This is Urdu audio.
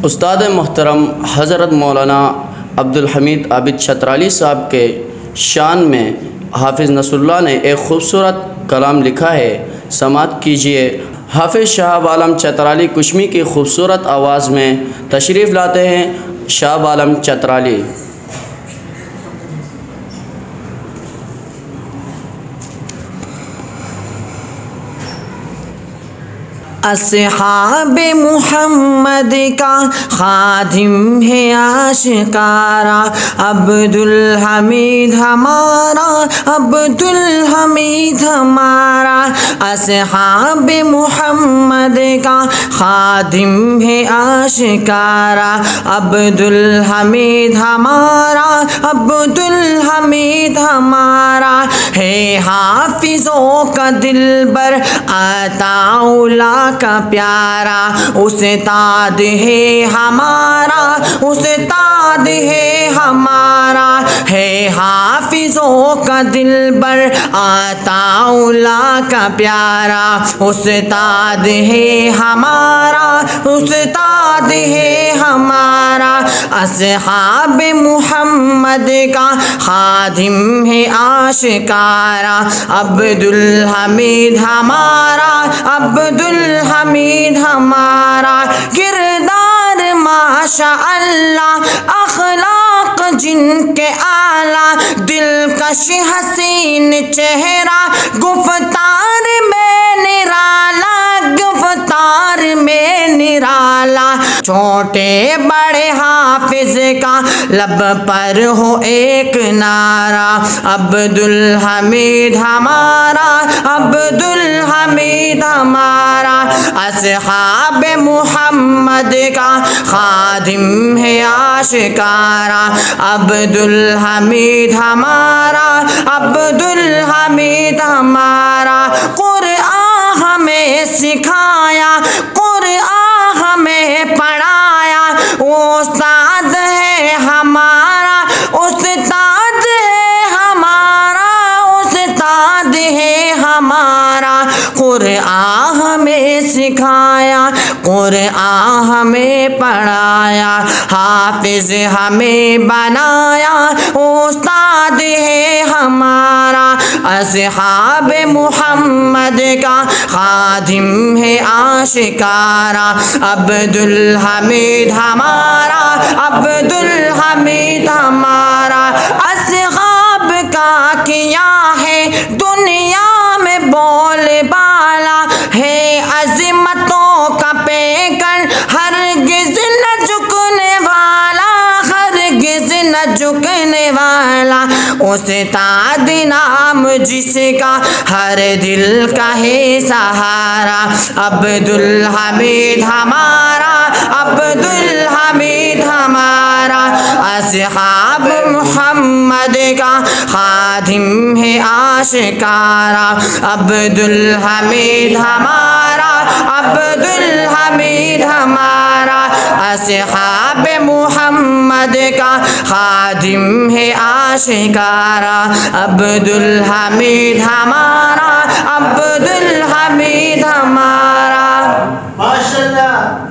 استاد محترم حضرت مولانا عبدالحمید عابد چترالی صاحب کے شان میں حافظ نصر اللہ نے ایک خوبصورت کلام لکھا ہے، سماعت کیجیے۔ حافظ شہاب عالم چترالی کشمی کی خوبصورت آواز میں تشریف لاتے ہیں شہاب عالم چترالی۔ اصحاب محمد کا خادم ہے آشکارا، عبدالحمید ہمارا، عبدالحمید ہمارا۔ اصحاب محمد کا خادم ہے آشکارا، عبدالحمید ہمارا، عبدالحمید ہمارا۔ ہے حافظوں کا دلبر عطا اللہ کا پیارا، استاد ہے ہمارا، استاد ہے ہمارا۔ ہے حافظوں کا دلبر عطا اللہ کا پیارا، استاد ہے ہمارا، استاد ہے ہمارا۔ اصحاب محمد کا خادم ہے آشکارا، عبدالحمید ہمارا، عبدالحمید ہمارا۔ کردار ماشاء اللہ، اخلاق جن کے اعلیٰ، دلکش حسین چہرہ، گفتار میں نرالا، گفتار میں نرالا۔ چھوٹے بڑے حافظ کا لب پر ہو ایک نعرہ، عبدالحمید ہمارا، عبدالحمید ہمارا۔ اصحاب محمد کا خادم ہے آشکارا، عبدالحمید ہمارا، عبدالحمید ہمارا۔ قرآن ہمیں سکھایا، قرآن ہمیں پڑھایا، استاد ہے ہمارا، استاد ہے ہمارا، استاد ہے ہمارا۔ قرآن ہمیں سکھایا، قرآن ہمیں پڑھایا، حافظ ہمیں بنایا، استاد ہے ہمارا۔ اصحاب محمد کا خادم ہے آشکارا، عبدالحمید ہمارا، عبدالحمید ہمارا۔ اصحاب کا کیا ہے دنیا میں بول بالا، ہے عظمتوں کا پیکر، ہرگز نہ جھکنے والا، ہرگز نہ جھکنے والا۔ استاد نام جس کا ہر دل کا ہے سہارا، عبدالحمید ہمارا، عبدالحمید ہمارا۔ اصحاب محمد کا خادم ہے آشکارا، عبدالحمید ہمارا، عبدالحمید ہمارا۔ اصحاب محمد کا خادم ہے آشکارا، عبدالحمید ہمارا، عبدالحمید ہمارا۔ ماشاءاللہ۔